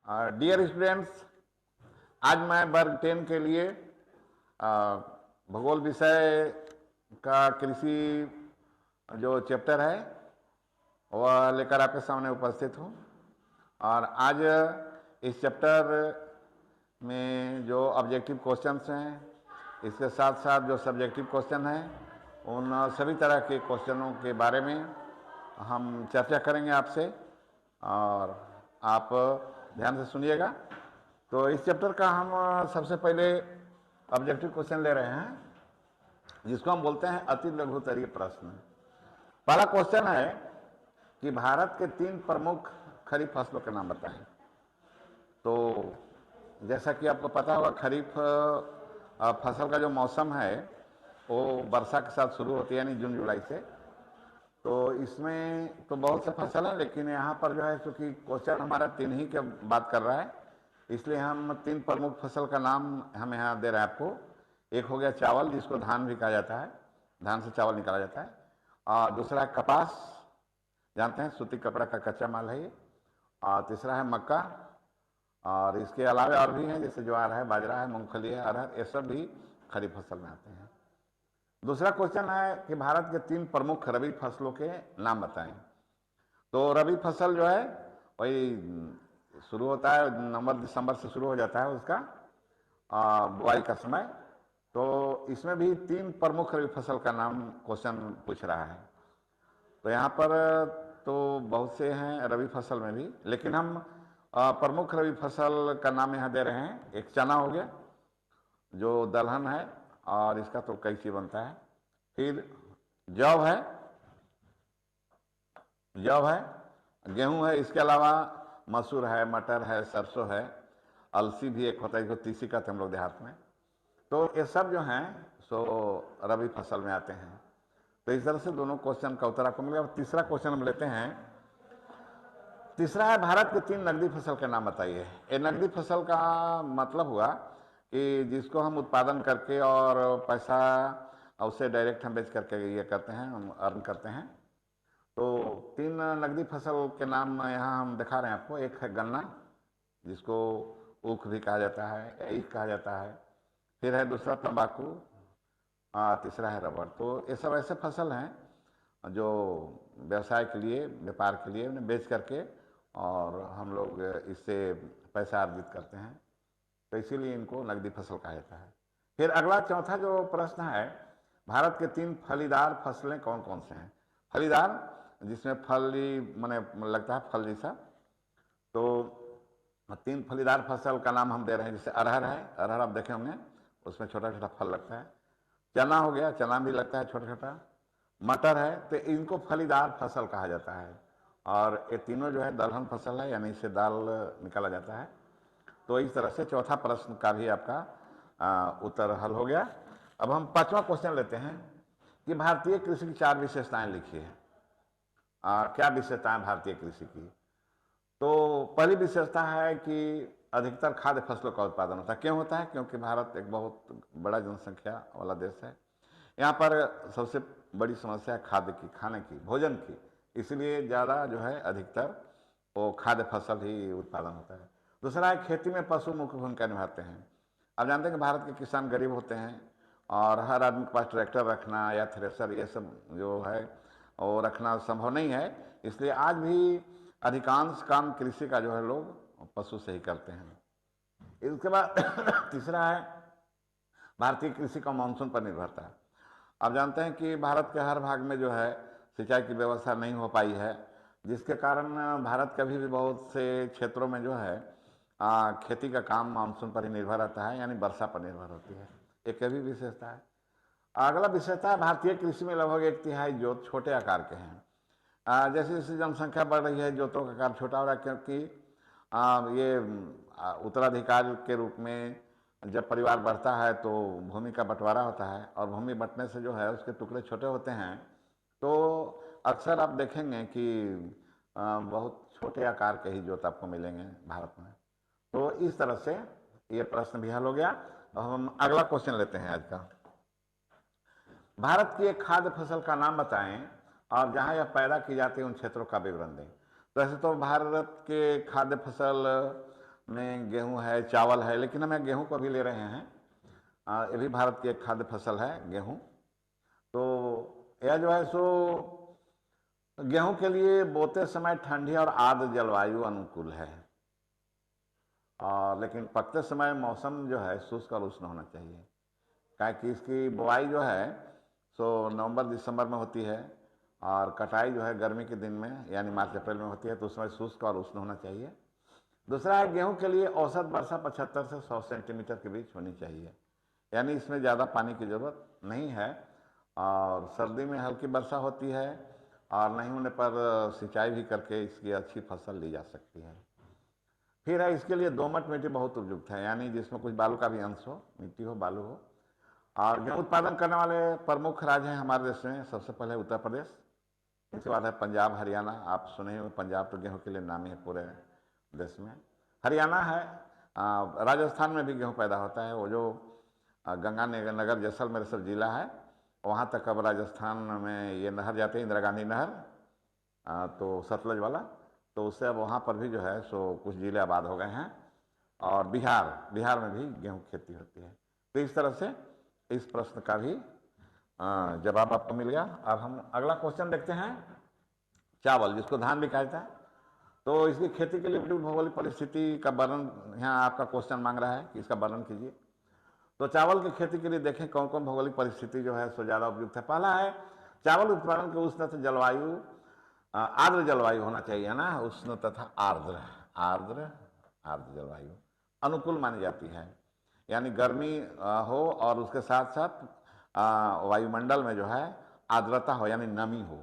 Dear students, आज मैं वर्ग 10 के लिए भूगोल विषय का कृषि जो चैप्टर है वह लेकर आपके सामने उपस्थित हूँ। और आज इस चैप्टर में जो ऑब्जेक्टिव क्वेश्चंस हैं, इसके साथ साथ जो सब्जेक्टिव क्वेश्चन हैं, उन सभी तरह के क्वेश्चनों के बारे में हम चर्चा करेंगे आपसे, और आप ध्यान से सुनिएगा। तो इस चैप्टर का हम सबसे पहले ऑब्जेक्टिव क्वेश्चन ले रहे हैं, जिसको हम बोलते हैं अति लघुत्तरीय प्रश्न। पहला क्वेश्चन है कि भारत के 3 प्रमुख खरीफ फसलों के नाम बताएं। तो जैसा कि आपको पता होगा, खरीफ फसल का जो मौसम है वो वर्षा के साथ शुरू होती है, यानी जून जुलाई से। तो इसमें तो बहुत से फसल है, लेकिन यहाँ पर जो है चूँकि क्वेश्चन हमारा 3 ही के बात कर रहा है, इसलिए हम 3 प्रमुख फसल का नाम हम यहाँ दे रहे हैं आपको। एक हो गया चावल, जिसको धान भी कहा जाता है, धान से चावल निकाला जाता है। और दूसरा है कपास, जानते हैं सूती कपड़ा का कच्चा माल है ये। और तीसरा है मक्का, और इसके अलावा और भी हैं, जैसे ज्वार है, बाजरा है, मूंगफली है, अरहर, ये सब भी खरीफ फसल में आते हैं। दूसरा क्वेश्चन है कि भारत के 3 प्रमुख रबी फसलों के नाम बताएं। तो रबी फसल जो है वही शुरू होता है नवंबर दिसंबर से शुरू हो जाता है उसका बुआई का समय। तो इसमें भी 3 प्रमुख रबी फसल का नाम क्वेश्चन पूछ रहा है। तो यहाँ पर तो बहुत से हैं रबी फसल में भी, लेकिन हम प्रमुख रबी फसल का नाम यहाँ दे रहे हैं। एक चना हो गया जो दलहन है, और इसका तो कई चीज बनता है। फिर जौ है, गेहूं है, इसके अलावा मसूर है, मटर है, सरसों है, अलसी भी एक होता है, इसको तीसी कहते हैं हम लोग देहात में। तो ये सब जो हैं सो रबी फसल में आते हैं। तो इस तरह से दोनों क्वेश्चन का उत्तर आपको मिलेगा। तीसरा क्वेश्चन हम लेते हैं। तीसरा है भारत के 3 नकदी फसल के नाम बताइए। ये नकदी फसल का मतलब हुआ कि जिसको हम उत्पादन करके और पैसा उससे डायरेक्ट हम बेच करके ये करते हैं, हम अर्न करते हैं। तो 3 नकदी फसल के नाम यहाँ हम दिखा रहे हैं आपको। एक है गन्ना, जिसको ऊख भी कहा जाता है, ईख कहा जाता है। फिर है दूसरा तंबाकू, तीसरा है रबड़। तो ये सब ऐसे फसल हैं जो व्यवसाय के लिए, व्यापार के लिए उन्हें बेच करके और हम लोग इससे पैसा अर्जित करते हैं। तो इसीलिए इनको नकदी फसल कहा जाता है। फिर अगला चौथा जो प्रश्न है, भारत के 3 फलीदार फसलें कौन कौन से हैं। फलीदार जिसमें फली माने लगता है फल जैसा। तो 3 फलीदार फसल का नाम हम दे रहे हैं। जैसे अरहर है, अरहर आप देखे होंगे, उसमें छोटा छोटा फल लगता है। चना हो गया, चना भी लगता है छोटा छोटा। मटर है, तो इनको फलीदार फसल कहा जाता है। और ये तीनों जो है दलहन फसल है, यानी इससे दाल निकाला जाता है। तो इस तरह से चौथा प्रश्न का भी आपका उत्तर हल हो गया। अब हम 5वां क्वेश्चन लेते हैं कि भारतीय कृषि की 4 विशेषताएं लिखिए। क्या विशेषताएं भारतीय कृषि की। तो पहली विशेषता है कि अधिकतर खाद्य फसलों का उत्पादन होता है। क्यों होता है? क्योंकि भारत एक बहुत बड़ा जनसंख्या वाला देश है। यहाँ पर सबसे बड़ी समस्या है खाद्य की, खाने की, भोजन की। इसलिए ज़्यादा जो है अधिकतर वो खाद्य फसल ही उत्पादन होता है। दूसरा है खेती में पशु मुख्य भूमिका निभाते हैं। आप जानते हैं कि भारत के किसान गरीब होते हैं, और हर आदमी के पास ट्रैक्टर रखना या थ्रेसर ये सब जो है वो रखना संभव नहीं है। इसलिए आज भी अधिकांश काम कृषि का जो है लोग पशु से ही करते हैं। इसके बाद तीसरा है भारतीय कृषि का मानसून पर निर्भरता है। आप जानते हैं कि भारत के हर भाग में जो है सिंचाई की व्यवस्था नहीं हो पाई है, जिसके कारण भारत के भी बहुत से क्षेत्रों में जो है खेती का काम मानसून पर ही निर्भर रहता है, यानी वर्षा पर निर्भर होती है। एक भी विशेषता है। अगला विशेषता है भारतीय कृषि में लगभग 1/3 जोत छोटे आकार के हैं। जैसे जैसे जनसंख्या बढ़ रही है, जोतों का आकार छोटा हो रहा है, क्योंकि ये उत्तराधिकार के रूप में जब परिवार बढ़ता है तो भूमि का बंटवारा होता है, और भूमि बंटने से जो है उसके टुकड़े छोटे होते हैं। तो अक्सर आप देखेंगे कि बहुत छोटे आकार के ही जोत आपको मिलेंगे भारत में। तो इस तरह से ये प्रश्न भी हल हो गया। अब हम अगला क्वेश्चन लेते हैं आज का। भारत की एक खाद्य फसल का नाम बताएं और जहां यह पैदा की जाती है उन क्षेत्रों का विवरण दें। तो ऐसे तो भारत के खाद्य फसल में गेहूं है, चावल है, लेकिन हम यहाँ गेहूं को भी ले रहे हैं। ये भी भारत की एक खाद्य फसल है गेहूं। तो यह जो है सो गेहूं के लिए बोते समय ठंडी और आर्द्र जलवायु अनुकूल है, और लेकिन पकते समय मौसम जो है शुष्क और उष्ण होना चाहिए। क्या कि इसकी बुआई जो है सो नवंबर दिसंबर में होती है, और कटाई जो है गर्मी के दिन में यानी मार्च अप्रैल में होती है, तो उसमें शुष्क और उष्ण होना चाहिए। दूसरा है, गेहूं के लिए औसत वर्षा 75 से 100 सेंटीमीटर के बीच होनी चाहिए, यानी इसमें ज़्यादा पानी की ज़रूरत नहीं है, और सर्दी में हल्की वर्षा होती है, और नहीं होने पर सिंचाई भी करके इसकी अच्छी फसल ली जा सकती है। फिर है, इसके लिए दोमट मिट्टी बहुत उपयुक्त है, यानी जिसमें कुछ बालू का भी अंश हो, मिट्टी हो, बालू हो। और गेहूँ उत्पादन करने वाले प्रमुख राज्य हैं हमारे देश में। सबसे पहले उत्तर प्रदेश, इसके बाद है पंजाब, हरियाणा। आप सुने हो, पंजाब तो गेहूँ के लिए नामी है पूरे देश में। हरियाणा है, राजस्थान में भी गेहूँ पैदा होता है। वो जो गंगा नगर जैसलमेर सब जिला है, वहाँ तक अब राजस्थान में ये नहर जाती है, इंदिरा गांधी नहर, तो सतलज वाला, तो उससे अब वहाँ पर भी जो है सो कुछ जिले आबाद हो गए हैं। और बिहार में भी गेहूँ खेती होती है। तो इस तरह से इस प्रश्न का भी जवाब आपको मिल गया। अब हम अगला क्वेश्चन देखते हैं। चावल, जिसको धान भी कहता है, तो इसकी खेती के लिए उपयुक्त भौगोलिक परिस्थिति का वर्णन यहाँ आपका क्वेश्चन मांग रहा है कि इसका वर्णन कीजिए। तो चावल की खेती के लिए देखें कौन कौन भौगोलिक परिस्थिति जो है सो ज़्यादा उपयुक्त है। पहला है, चावल उत्पादन के उष्ण जलवायु, आर्द्र जलवायु होना चाहिए, है ना, उष्ण तथा आर्द्र आर्द्र आर्द्र जलवायु अनुकूल मानी जाती है, यानी गर्मी हो और उसके साथ साथ वायुमंडल में जो है आर्द्रता हो, यानी नमी हो।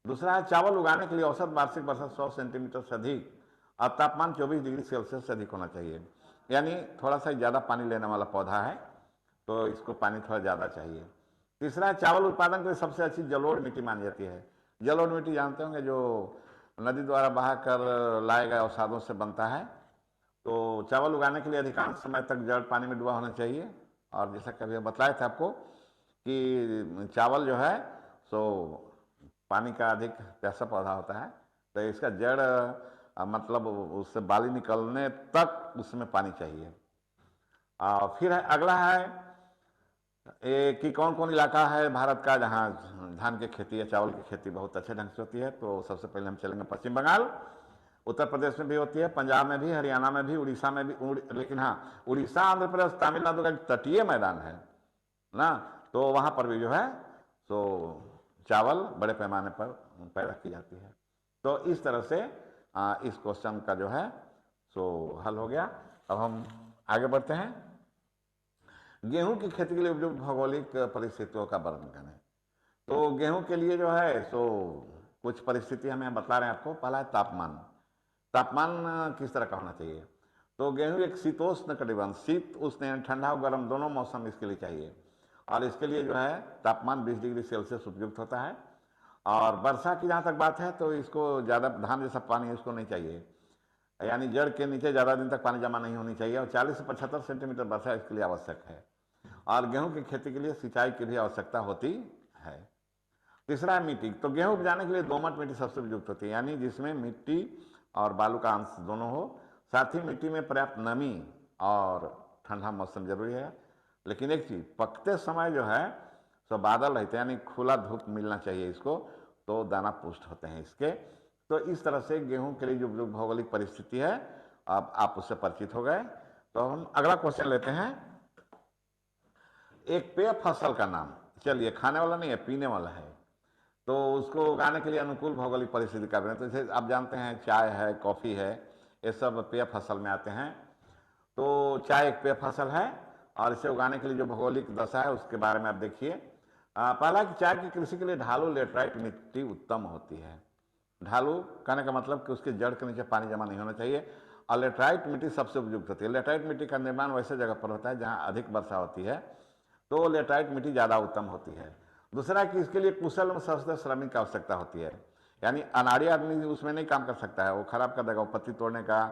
दूसरा है, चावल उगाने के लिए औसत वार्षिक वर्षा 100 सेंटीमीटर से अधिक और तापमान 24 डिग्री सेल्सियस से अधिक होना चाहिए, यानी थोड़ा सा ज़्यादा पानी लेने वाला पौधा है, तो इसको पानी थोड़ा ज़्यादा चाहिए। तीसरा है, चावल उत्पादन के लिए सबसे अच्छी जलोढ़ मिट्टी मानी जाती है। जलोढ़ मिट्टी जानते होंगे, जो नदी द्वारा बहा कर लाए गए अवसादों से बनता है। तो चावल उगाने के लिए अधिकांश समय तक जड़ पानी में डूबा होना चाहिए। और जैसा कभी बताया था आपको कि चावल जो है सो पानी का अधिक प्यासा पौधा होता है, तो इसका जड़ मतलब उससे बाली निकलने तक उसमें पानी चाहिए। और फिर है, अगला है कि कौन कौन इलाका है भारत का जहाँ धान की खेती या चावल की खेती बहुत अच्छे ढंग से होती है। तो सबसे पहले हम चलेंगे पश्चिम बंगाल। उत्तर प्रदेश में भी होती है, पंजाब में भी, हरियाणा में भी, उड़ीसा में भी। लेकिन हाँ, उड़ीसा, आंध्र प्रदेश, तमिलनाडु का तटीय मैदान है ना, तो वहाँ पर भी जो है तो चावल बड़े पैमाने पर पैदा की जाती है। तो इस तरह से इस क्वेश्चन का जो है सो हल हो गया। अब हम आगे बढ़ते हैं। गेहूं की खेती के लिए उपयुक्त भौगोलिक परिस्थितियों का वर्णन करें। तो गेहूं के लिए जो है सो कुछ परिस्थिति हमें बता रहे हैं आपको। पहला है तापमान। तापमान किस तरह का होना चाहिए? तो गेहूं एक शीतोष्ण कटिबंध, शीत उष्ण यानी ठंडा और गर्म दोनों मौसम इसके लिए चाहिए, और इसके लिए जो है तापमान 20 डिग्री सेल्सियस उपयुक्त होता है। और वर्षा की जहाँ तक बात है तो इसको ज़्यादा धान जैसा पानी इसको नहीं चाहिए, यानी जड़ के नीचे ज़्यादा दिन तक पानी जमा नहीं होनी चाहिए, और 40 से 75 सेंटीमीटर वर्षा इसके लिए आवश्यक है। और गेहूं की खेती के लिए सिंचाई की भी आवश्यकता होती है। तीसरा है मिट्टी। तो गेहूं उपजाने के लिए दोमट मिट्टी सबसे उपयुक्त होती है, यानी जिसमें मिट्टी और बालू का अंश दोनों हो। साथ ही मिट्टी में पर्याप्त नमी और ठंडा मौसम जरूरी है। लेकिन एक चीज़, पकते समय जो है तो बादल रहते हैं, यानी खुला धूप मिलना चाहिए इसको, तो दाना पुष्ट होते हैं इसके। तो इस तरह से गेहूं के लिए जो भौगोलिक परिस्थिति है, अब आप उससे परिचित हो गए। तो हम अगला क्वेश्चन लेते हैं। एक पेय फसल का नाम, चलिए खाने वाला नहीं है, पीने वाला है, तो उसको उगाने के लिए अनुकूल भौगोलिक परिस्थिति का बने। तो जैसे आप जानते हैं चाय है, कॉफ़ी है, ये सब पेय फसल में आते हैं। तो चाय एक पेय फसल है, और इसे उगाने के लिए जो भौगोलिक दशा है उसके बारे में आप देखिए। पहला कि चाय की कृषि के लिए ढालू लेटराइट मिट्टी उत्तम होती है। ढालू कहने का मतलब कि उसके जड़ के नीचे पानी जमा नहीं होना चाहिए, और लेटराइट मिट्टी सबसे उपयुक्त होती है। लेटराइट मिट्टी का निर्माण वैसे जगह पर होता है जहाँ अधिक वर्षा होती है, तो लेटराइट मिट्टी ज़्यादा उत्तम होती है। दूसरा कि इसके लिए कुशल और सशस्त्र श्रमिक की आवश्यकता होती है, यानी अनाड़ी आदमी उसमें नहीं काम कर सकता है, वो खराब कर देगा। वो पत्ती तोड़ने का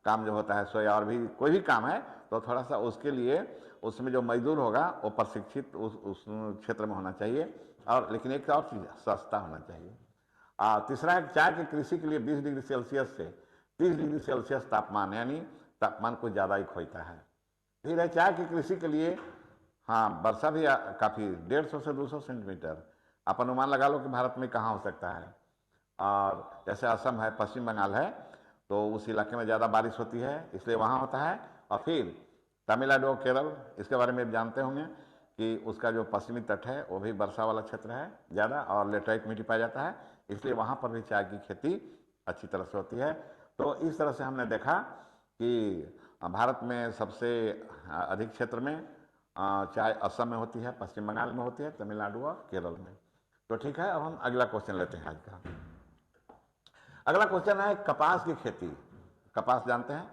काम जो होता है, सोया और भी कोई भी काम है, तो थोड़ा सा उसके लिए उसमें जो मजदूर होगा वो प्रशिक्षित उस क्षेत्र में होना चाहिए। और लेकिन एक और चीज़, सस्ता होना चाहिए। तीसरा है चाय की कृषि के लिए 20 डिग्री सेल्सियस से 30 डिग्री सेल्सियस तापमान, यानी तापमान कुछ ज़्यादा ही खोता है। फिर है चाय की कृषि के लिए, हाँ वर्षा भी काफ़ी 150 से 200 सेंटीमीटर, आप अनुमान लगा लो कि भारत में कहाँ हो सकता है। और जैसे असम है, पश्चिम बंगाल है, तो उस इलाके में ज़्यादा बारिश होती है, इसलिए वहाँ होता है। और फिर तमिलनाडु और केरल, इसके बारे में आप जानते होंगे कि उसका जो पश्चिमी तट है वो भी वर्षा वाला क्षेत्र है ज़्यादा, और लेटराइट मिट्टी पाया जाता है, इसलिए वहाँ पर भी चाय की खेती अच्छी तरह से होती है। तो इस तरह से हमने देखा कि भारत में सबसे अधिक क्षेत्र में चाय असम में होती है, पश्चिम बंगाल में होती है, तमिलनाडु और केरल में। तो ठीक है, अब हम अगला क्वेश्चन लेते हैं आज का। अगला क्वेश्चन है कपास की खेती। कपास जानते हैं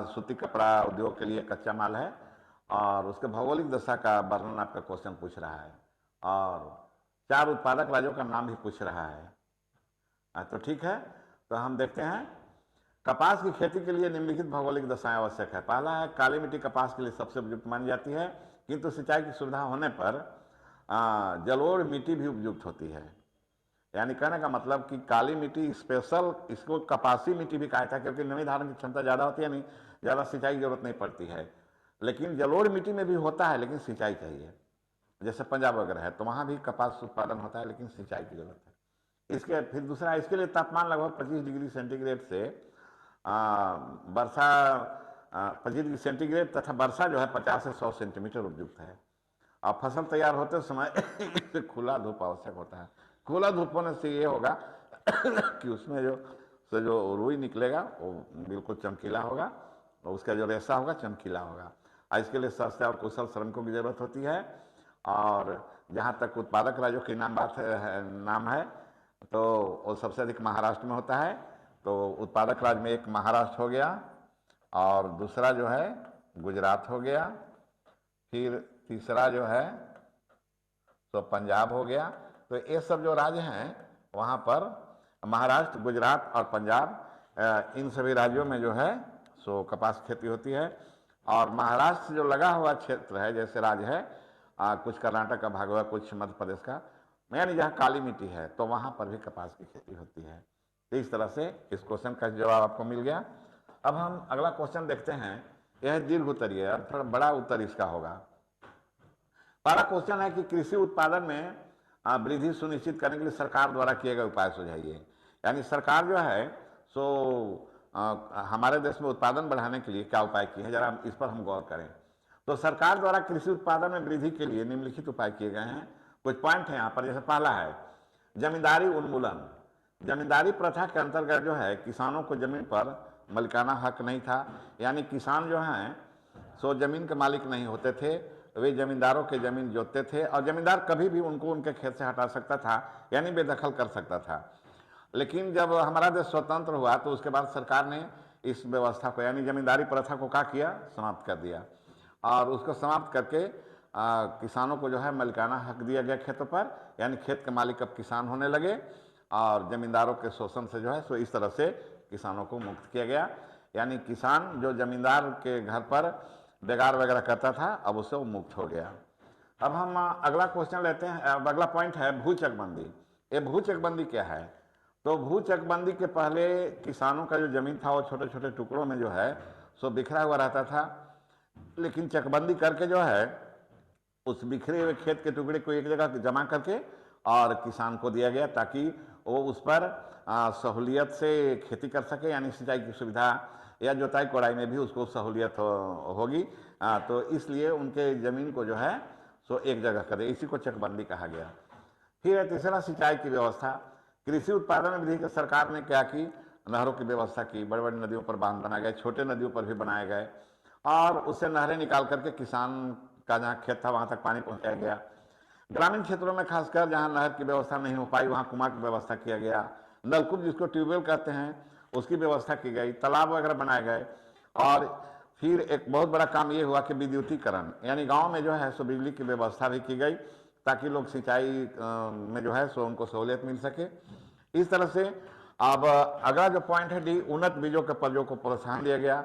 सूती कपड़ा उद्योग के लिए कच्चा माल है, और उसके भौगोलिक दशा का वर्णन आपका क्वेश्चन पूछ रहा है, और 4 उत्पादक राज्यों का नाम भी पूछ रहा है। तो ठीक है, तो हम देखते हैं। कपास की खेती के लिए निम्नलिखित भौगोलिक दशाएं आवश्यक है। पहला है, काली मिट्टी कपास के लिए सबसे उपयुक्त मानी जाती है, किंतु सिंचाई की सुविधा होने पर जलोढ़ मिट्टी भी उपयुक्त होती है। यानी कहने का मतलब कि काली मिट्टी स्पेशल, इसको कपासी मिट्टी भी कहा था, क्योंकि नमी धारण की क्षमता ज़्यादा होती है, नहीं ज़्यादा सिंचाई की जरूरत नहीं पड़ती है। लेकिन जलोढ़ मिट्टी में भी होता है, लेकिन सिंचाई चाहिए। जैसे पंजाब वगैरह है तो वहाँ भी कपास उत्पादन होता है, लेकिन सिंचाई की जरूरत है। इसके फिर दूसरा, इसके लिए तापमान लगभग 25 डिग्री सेंटीग्रेड से वर्षा 25 डिग्री सेंटीग्रेड तथा वर्षा जो है 50 से 100 सेंटीमीटर उपयुक्त है। और फसल तैयार होते समय इसे खुला धूप आवश्यक होता है। खुला धूप होने से ये होगा कि उसमें जो रुई निकलेगा वो बिल्कुल चमकीला होगा, और उसका जो रेशा होगा चमकीला होगा। इसके लिए सस्ते और कुशल श्रमिकों की जरूरत होती है। और जहाँ तक उत्पादक राज्यों की नाम है तो वो सबसे अधिक महाराष्ट्र में होता है। तो उत्पादक राज्य में एक महाराष्ट्र हो गया, और दूसरा जो है गुजरात हो गया, फिर तीसरा जो है तो पंजाब हो गया। तो ये सब जो राज्य हैं वहाँ पर महाराष्ट्र, गुजरात और पंजाब, इन सभी राज्यों में जो है सो कपास खेती होती है। और महाराष्ट्र से जो लगा हुआ क्षेत्र है, जैसे राज्य है कुछ कर्नाटक का भाग हुआ, कुछ मध्य प्रदेश का, यानी जहाँ काली मिट्टी है तो वहाँ पर भी कपास की खेती होती है। तो इस तरह से इस क्वेश्चन का जवाब आपको मिल गया। अब हम अगला क्वेश्चन देखते हैं। यह दीर्घ उत्तरीय है, थोड़ा बड़ा उत्तर इसका होगा। पहला क्वेश्चन है कि कृषि उत्पादन में वृद्धि सुनिश्चित करने के लिए सरकार द्वारा किए गए उपाय सुझाइए। यानी सरकार जो है सो हमारे देश में उत्पादन बढ़ाने के लिए क्या उपाय किए हैं, जरा इस पर हम गौर करें। तो सरकार द्वारा कृषि उत्पादन में वृद्धि के लिए निम्नलिखित उपाय किए गए हैं। कुछ पॉइंट है यहाँ पर। जैसे पहला है जमींदारी उन्मूलन। जमींदारी प्रथा के अंतर्गत जो है किसानों को जमीन पर मालिकाना हक नहीं था, यानी किसान जो हैं सो जमीन के मालिक नहीं होते थे, वे जमींदारों के जमीन जोतते थे, और जमींदार कभी भी उनको उनके खेत से हटा सकता था, यानी बेदखल कर सकता था। लेकिन जब हमारा देश स्वतंत्र हुआ तो उसके बाद सरकार ने इस व्यवस्था को, यानी जमींदारी प्रथा को क्या किया, समाप्त कर दिया। और उसको समाप्त करके किसानों को जो है मालिकाना हक दिया गया खेतों पर, यानी खेत के मालिक अब किसान होने लगे, और जमींदारों के शोषण से जो है सो इस तरह से किसानों को मुक्त किया गया। यानी किसान जो जमींदार के घर पर बेगार वगैरह करता था, अब उससे वो मुक्त हो गया। अब हम अगला क्वेश्चन लेते हैं। अब अगला पॉइंट है भू चकबंदी। ये भू चकबंदी क्या है? तो भू चकबंदी के पहले किसानों का जो जमीन था वो छोटे छोटे टुकड़ों में जो है सो बिखरा हुआ रहता था, लेकिन चकबंदी करके जो है उस बिखरे हुए खेत के टुकड़े को एक जगह जमा करके और किसान को दिया गया, ताकि वो उस पर सहूलियत से खेती कर सके, यानी सिंचाई की सुविधा या जोताई कोड़ाई में भी उसको सहूलियत होगी। तो इसलिए उनके ज़मीन को जो है सो एक जगह करे, इसी को चकबंदी कहा गया। फिर तीसरा सिंचाई की व्यवस्था। कृषि उत्पादन में वृद्धि के सरकार ने क्या की, नहरों की व्यवस्था की। बड़ी बड़ी नदियों पर बांध बनाए गए, छोटे नदियों पर भी बनाए गए, और उससे नहरें निकाल करके किसान का जहाँ खेत था वहाँ तक पानी पहुँचाया गया। ग्रामीण क्षेत्रों में खासकर जहाँ नहर की व्यवस्था नहीं हो पाई वहाँ कुआं की व्यवस्था किया गया। नलकूप जिसको ट्यूबवेल कहते हैं उसकी व्यवस्था की गई, तालाब वगैरह बनाए गए। और फिर एक बहुत बड़ा काम ये हुआ कि विद्युतीकरण, यानी गांव में जो है सो बिजली की व्यवस्था भी की गई, ताकि लोग सिंचाई में जो है सो उनको सहूलियत मिल सके। इस तरह से अब अगला जो पॉइंट है डी, उन्नत बीजों के प्रयोग को प्रोत्साहन दिया गया।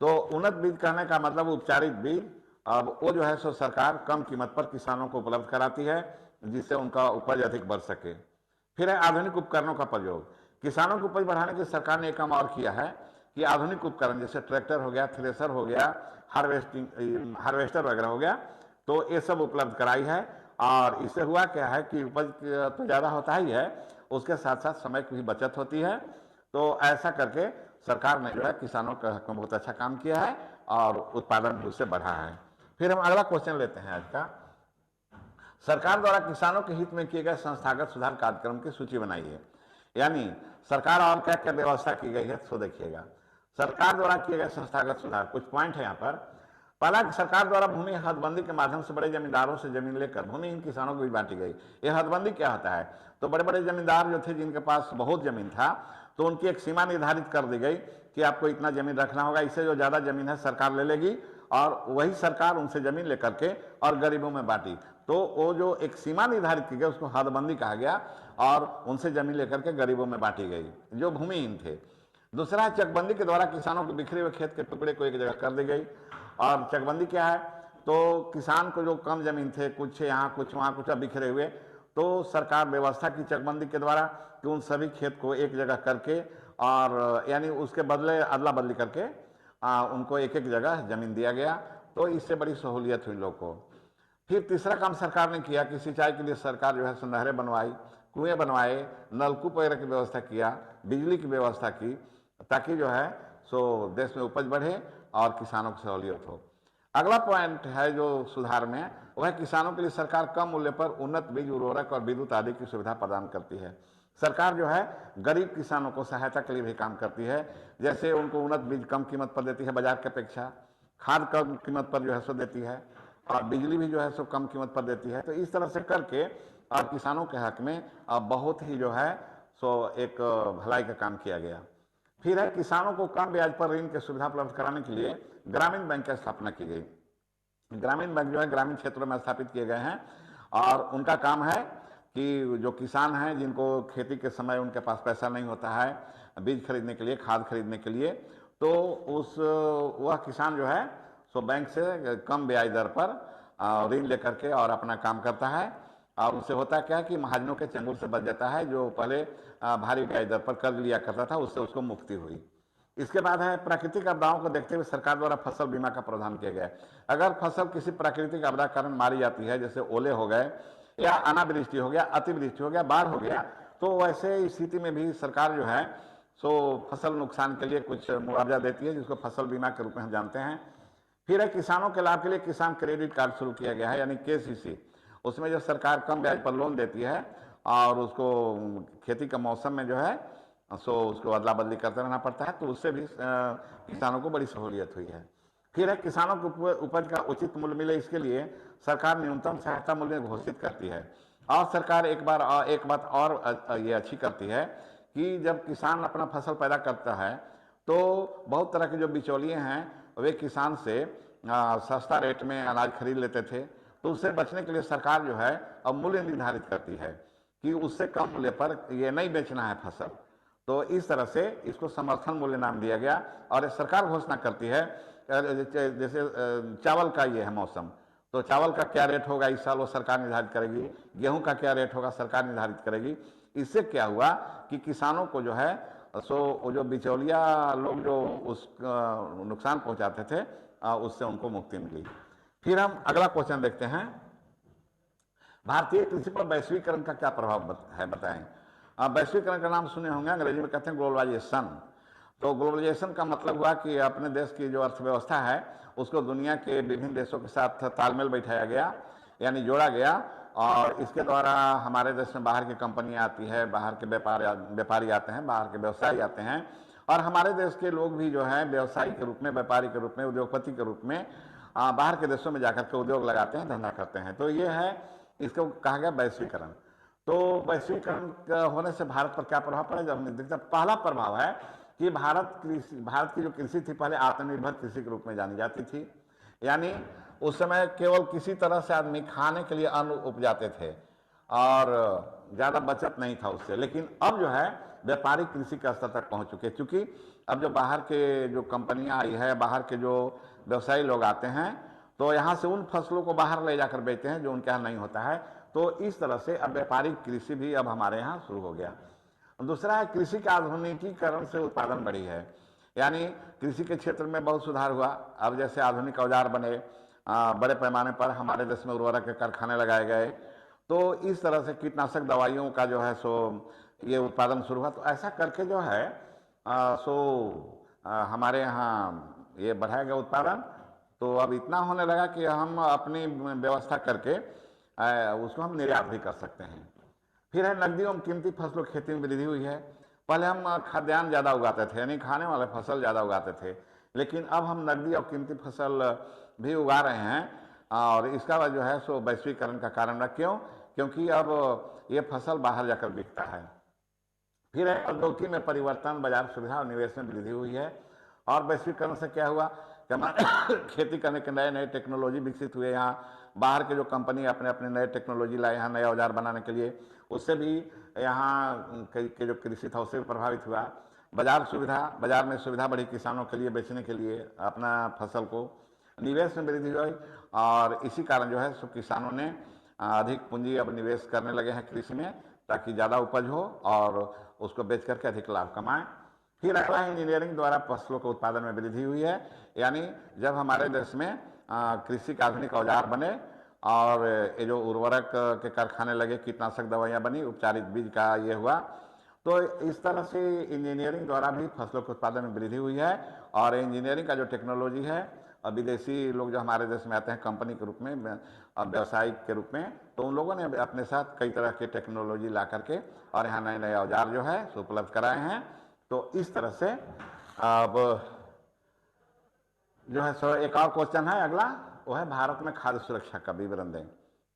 तो उन्नत बीज कहने का मतलब उपचारित बीज, अब वो जो है सो सरकार कम कीमत पर किसानों को उपलब्ध कराती है, जिससे उनका उपज अधिक बढ़ सके। फिर है आधुनिक उपकरणों का प्रयोग। किसानों की उपज बढ़ाने के लिए सरकार ने एक काम और किया है कि आधुनिक उपकरण जैसे ट्रैक्टर हो गया, थ्रेसर हो गया, हार्वेस्टर वगैरह हो गया, तो ये सब उपलब्ध कराई है। और इससे हुआ क्या है कि उपज तो ज़्यादा होता ही है, उसके साथ साथ समय की भी बचत होती है। तो ऐसा करके सरकार ने जो है किसानों के हक में बहुत अच्छा काम किया है और उत्पादन भी उससे बढ़ा है। फिर हम अगला क्वेश्चन लेते हैं आज का। सरकार द्वारा किसानों के हित में किए गए संस्थागत सुधार कार्यक्रम की सूची बनाइए। यानी सरकार और क्या क्या व्यवस्था की गई है, तो देखिएगा सरकार द्वारा किए गए संस्थागत सुधार, कुछ पॉइंट है यहाँ पर। पहला, सरकार द्वारा भूमि हदबंदी के माध्यम से बड़े जमींदारों से जमीन लेकर भूमिहीन किसानों को भी बांटी गई। यह हदबंदी क्या होता है? तो बड़े बड़े जमींदार जो थे, जिनके पास बहुत जमीन था, तो उनकी एक सीमा निर्धारित कर दी गई कि आपको इतना जमीन रखना होगा, इससे जो ज्यादा जमीन है सरकार ले लेगी, और वही सरकार उनसे जमीन लेकर के और गरीबों में बांटी। तो वो जो एक सीमा निर्धारित की गई उसको हदबंदी कहा गया, और उनसे जमीन लेकर के गरीबों में बांटी गई जो भूमिहीन थे। दूसरा, चकबंदी के द्वारा किसानों के बिखरे हुए खेत के टुकड़े को एक जगह कर दी गई। और चकबंदी क्या है? तो किसान को जो कम जमीन थे, कुछ यहाँ कुछ वहाँ कुछ बिखरे हुए, तो सरकार व्यवस्था की चकबंदी के द्वारा कि उन सभी खेत को एक जगह करके, और यानी उसके बदले अदला बदली करके उनको एक एक जगह जमीन दिया गया। तो इससे बड़ी सहूलियत हुई लोग को। फिर तीसरा काम सरकार ने किया कि सिंचाई के लिए सरकार जो है सो नहरें बनवाई, कुएं बनवाए, नलकूप वगैरह की व्यवस्था किया, बिजली की व्यवस्था की, ताकि जो है सो देश में उपज बढ़े और किसानों को सहूलियत हो। अगला पॉइंट है जो सुधार में, वह किसानों के लिए सरकार कम मूल्य पर उन्नत बीज, उर्वरक और विद्युत आदि की सुविधा प्रदान करती है। सरकार जो है गरीब किसानों को सहायता के लिए भी काम करती है। जैसे उनको उन्नत बीज कम कीमत पर देती है बाजार की अपेक्षा, खाद कम कीमत पर जो है सो देती है, और बिजली भी जो है सो कम कीमत पर देती है। तो इस तरह से करके और किसानों के हक में बहुत ही जो है सो एक भलाई का काम किया गया। फिर है, किसानों को कम ब्याज पर ऋण की सुविधा उपलब्ध कराने के लिए ग्रामीण बैंक की स्थापना की गई। ग्रामीण बैंक जो है ग्रामीण क्षेत्रों में स्थापित किए गए हैं, और उनका काम है कि जो किसान हैं, जिनको खेती के समय उनके पास पैसा नहीं होता है बीज खरीदने के लिए, खाद खरीदने के लिए, तो वह किसान जो है सो बैंक से कम ब्याज दर पर ऋण लेकर के और अपना काम करता है। और उससे होता क्या है कि महाजनों के चंगुल से बच जाता है, जो पहले भारी ब्याज दर पर कर्ज लिया करता था, उससे उसको मुक्ति हुई। इसके बाद है, प्राकृतिक आपदाओं को देखते हुए सरकार द्वारा फसल बीमा का प्रावधान किया गया है। अगर फसल किसी प्राकृतिक आपदा कारण मारी जाती है, जैसे ओले हो गए या अनावृष्टि हो गया, अतिवृष्टि हो गया, बाढ़ हो गया, तो वैसे स्थिति में भी सरकार जो है सो फसल नुकसान के लिए कुछ मुआवजा देती है, जिसको फसल बीमा के रूप में हम जानते हैं। फिर है, किसानों के लाभ के लिए किसान क्रेडिट कार्ड शुरू किया गया है, यानी KCC। उसमें जो सरकार कम ब्याज पर लोन देती है, और उसको खेती का मौसम में जो है सो उसको अदला बदली करते रहना पड़ता है, तो उससे भी किसानों को बड़ी सहूलियत हुई है। फिर है, किसानों को उपज का उचित मूल्य मिले, इसके लिए सरकार न्यूनतम सहायता मूल्य घोषित करती है। और सरकार एक बात और ये अच्छी करती है कि जब किसान अपना फसल पैदा करता है, तो बहुत तरह के जो बिचौलिए हैं वे किसान से सस्ता रेट में अनाज खरीद लेते थे। तो उससे बचने के लिए सरकार जो है अब मूल्य निर्धारित करती है कि उससे कम मूल्य पर ये नहीं बेचना है फसल। तो इस तरह से इसको समर्थन मूल्य नाम दिया गया। और सरकार घोषणा करती है, जैसे चावल का ये है मौसम, तो चावल का क्या रेट होगा इस साल वो सरकार निर्धारित करेगी, गेहूं का क्या रेट होगा सरकार निर्धारित करेगी। इससे क्या हुआ कि किसानों को जो है सो जो बिचौलिया लोग जो उस नुकसान पहुंचाते थे, उससे उनको मुक्ति मिली। फिर हम अगला क्वेश्चन देखते हैं, भारतीय कृषि पर वैश्वीकरण का क्या प्रभाव है, बताएं। वैश्वीकरण का नाम सुने होंगे, अंग्रेजी में कहते हैं ग्लोबलाइजेशन। तो ग्लोबलाइजेशन का मतलब हुआ कि अपने देश की जो अर्थव्यवस्था है उसको दुनिया के विभिन्न देशों के साथ तालमेल बैठाया गया, यानी जोड़ा गया। और इसके द्वारा हमारे देश में बाहर की कंपनियां आती है, बाहर के व्यापारी आते हैं, बाहर के व्यवसायी आते हैं, और हमारे देश के लोग भी जो है व्यवसायी के रूप में, व्यापारी के रूप में, उद्योगपति के रूप में बाहर के देशों में जाकर के उद्योग लगाते हैं, धंधा करते हैं। तो ये है, इसको कहा गया वैश्वीकरण। तो वैश्वीकरण होने से भारत पर क्या प्रभाव पड़ेगा, हमने देखा। पहला प्रभाव है कि भारत की जो कृषि थी पहले आत्मनिर्भर कृषि के रूप में जानी जाती थी, यानी उस समय केवल किसी तरह से आदमी खाने के लिए अन्न उपजाते थे और ज़्यादा बचत नहीं था उससे। लेकिन अब जो है व्यापारिक कृषि के स्तर तक पहुंच चुके, चूँकि अब जो बाहर के जो कंपनियां आई है, बाहर के जो व्यवसायी लोग आते हैं, तो यहाँ से उन फसलों को बाहर ले जाकर बेचते हैं जो उनके यहाँ नहीं होता है। तो इस तरह से अब व्यापारिक कृषि भी अब हमारे यहाँ शुरू हो गया। दूसरा है, कृषि के आधुनिकीकरण से उत्पादन बढ़ी है, यानी कृषि के क्षेत्र में बहुत सुधार हुआ। अब जैसे आधुनिक औजार बने, बड़े पैमाने पर हमारे देश में उर्वरक के कारखाने लगाए गए, तो इस तरह से कीटनाशक दवाइयों का जो है सो ये उत्पादन शुरू हुआ। तो ऐसा करके जो है हमारे यहाँ ये बढ़ाया गया उत्पादन। तो अब इतना होने लगा कि हम अपनी व्यवस्था करके उसको हम निर्यात भी कर सकते हैं। फिर है नकदी एवं कीमती फसलों की खेती में वृद्धि हुई है। पहले हम खाद्यान्न ज़्यादा उगाते थे, यानी खाने वाले फसल ज़्यादा उगाते थे, लेकिन अब हम नकदी और कीमती फसल भी उगा रहे हैं। और इसका जो है सो वैश्वीकरण का कारण है। क्यों? क्योंकि अब ये फसल बाहर जाकर बिकता है। फिर है प्रौद्योगिकी में परिवर्तन, बाजार सुविधा और निवेश में वृद्धि हुई है। और वैश्वीकरण से क्या हुआ कि हमारे खेती करने के नए नए टेक्नोलॉजी विकसित हुए। यहाँ बाहर के जो कंपनी अपने अपने नए टेक्नोलॉजी लाए यहाँ नए औजार बनाने के लिए, उससे भी यहाँ के जो कृषि था उससे भी प्रभावित हुआ। बाजार में सुविधा बढ़ी किसानों के लिए बेचने के लिए अपना फसल को। निवेश में वृद्धि हुई और इसी कारण जो है सो किसानों ने अधिक पूंजी अब निवेश करने लगे हैं कृषि में, ताकि ज़्यादा उपज हो और उसको बेच करके अधिक लाभ कमाएं। फिर अगला इंजीनियरिंग द्वारा फसलों के उत्पादन में वृद्धि हुई है। यानी जब हमारे देश में कृषि के आधुनिक औजार बने और ये जो उर्वरक के कारखाने लगे, कीटनाशक दवाइयाँ बनी, उपचारित बीज का ये हुआ, तो इस तरह से इंजीनियरिंग द्वारा भी फसलों के उत्पादन में वृद्धि हुई है। और इंजीनियरिंग का जो टेक्नोलॉजी है, विदेशी लोग जो हमारे देश में आते हैं कंपनी के रूप में, व्यवसायिक के रूप में, तो उन लोगों ने अपने साथ कई तरह की टेक्नोलॉजी ला करके और यहाँ नए नए औजार जो है सो उपलब्ध कराए हैं। तो इस तरह से अब जो है सो एक और क्वेश्चन है अगला, वो है भारत में खाद्य सुरक्षा का विवरण दें।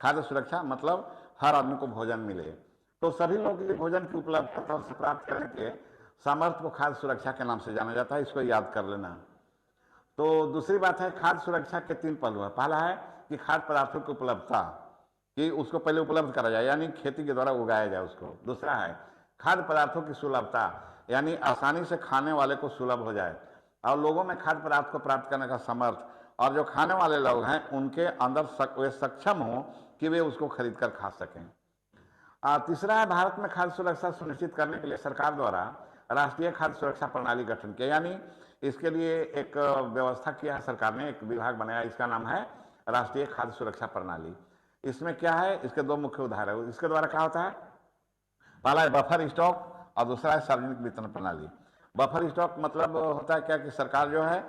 खाद्य सुरक्षा मतलब हर आदमी को भोजन मिले, तो सभी लोगों के लिए भोजन की उपलब्धता से प्राप्त करने के सामर्थ्य को खाद्य सुरक्षा के नाम से जाना जाता है। इसको याद कर लेना। तो दूसरी बात है, खाद्य सुरक्षा के 3 पहलू है। पहला है कि खाद्य पदार्थों की उपलब्धता, कि उसको पहले उपलब्ध करा जाए, यानी खेती के द्वारा उगाया जाए उसको। दूसरा है खाद्य पदार्थों की सुलभता, यानी आसानी से खाने वाले को सुलभ हो जाए और लोगों में खाद्य पदार्थ को प्राप्त करने का समर्थ, और जो खाने वाले लोग हैं उनके अंदर वे सक्षम हो कि वे उसको खरीद कर खा सकें। तीसरा है भारत में खाद्य सुरक्षा सुनिश्चित करने के लिए सरकार द्वारा राष्ट्रीय खाद्य सुरक्षा प्रणाली गठन किया। यानी इसके लिए एक व्यवस्था किया है सरकार ने, एक विभाग बनाया, इसका नाम है राष्ट्रीय खाद्य सुरक्षा प्रणाली। इसमें क्या है, इसके 2 मुख्य उदाहरण है। इसके द्वारा क्या होता है, पहला है बफर स्टॉक और दूसरा है सार्वजनिक वितरण प्रणाली। बफर स्टॉक मतलब होता है क्या कि सरकार जो है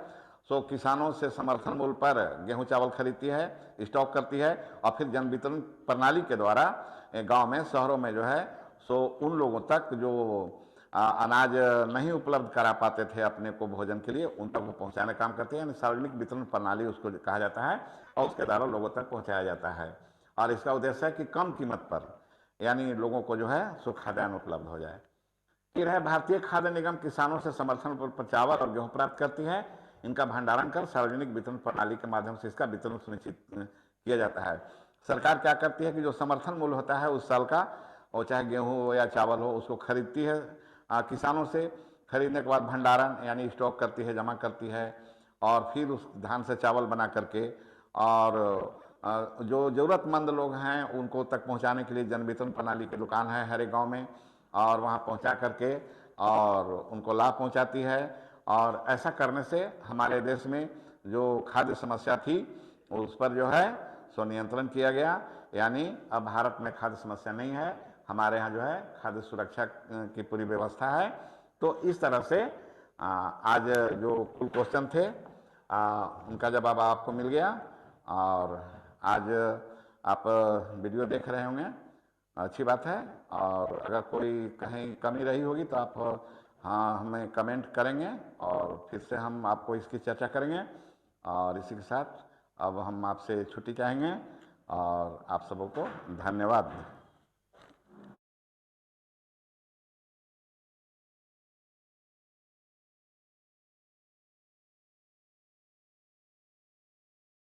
सो किसानों से समर्थन मूल्य पर गेहूं चावल खरीदती है, स्टॉक करती है, और फिर जन वितरण प्रणाली के द्वारा गांव में, शहरों में जो है सो उन लोगों तक जो अनाज नहीं उपलब्ध करा पाते थे अपने को भोजन के लिए, उन तक वो पहुँचाने का काम करते हैं। यानी सार्वजनिक वितरण प्रणाली उसको कहा जाता है, और उसके द्वारा लोगों तक पहुँचाया जाता है। और इसका उद्देश्य है कि कम कीमत पर यानी लोगों को जो है सो खाद्यान्न उपलब्ध हो जाए। फिर है भारतीय खाद्य निगम किसानों से समर्थन पर चावल और गेहूं प्राप्त करती है। इनका भंडारण कर सार्वजनिक वितरण प्रणाली के माध्यम से इसका वितरण सुनिश्चित किया जाता है। सरकार क्या करती है कि जो समर्थन मूल्य होता है उस साल का, और चाहे गेहूं हो या चावल हो, उसको खरीदती है किसानों से। खरीदने के बाद भंडारण यानी स्टॉक करती है, जमा करती है, और फिर उस धान से चावल बना करके और जो ज़रूरतमंद लोग हैं उनको तक पहुंचाने के लिए जन वितरण प्रणाली की दुकान है हर एक गाँव में, और वहाँ पहुँचा करके और उनको लाभ पहुँचाती है। और ऐसा करने से हमारे देश में जो खाद्य समस्या थी उस पर जो है सो नियंत्रण किया गया। यानी अब भारत में खाद्य समस्या नहीं है, हमारे यहाँ जो है खाद्य सुरक्षा की पूरी व्यवस्था है। तो इस तरह से आज जो कुल क्वेश्चन थे उनका जवाब आपको मिल गया। और आज आप वीडियो देख रहे होंगे, अच्छी बात है। और अगर कोई कहीं कमी रही होगी तो आप हाँ हमें कमेंट करेंगे और फिर से हम आपको इसकी चर्चा करेंगे। और इसी के साथ अब हम आपसे छुट्टी चाहेंगे और आप सबों को धन्यवाद।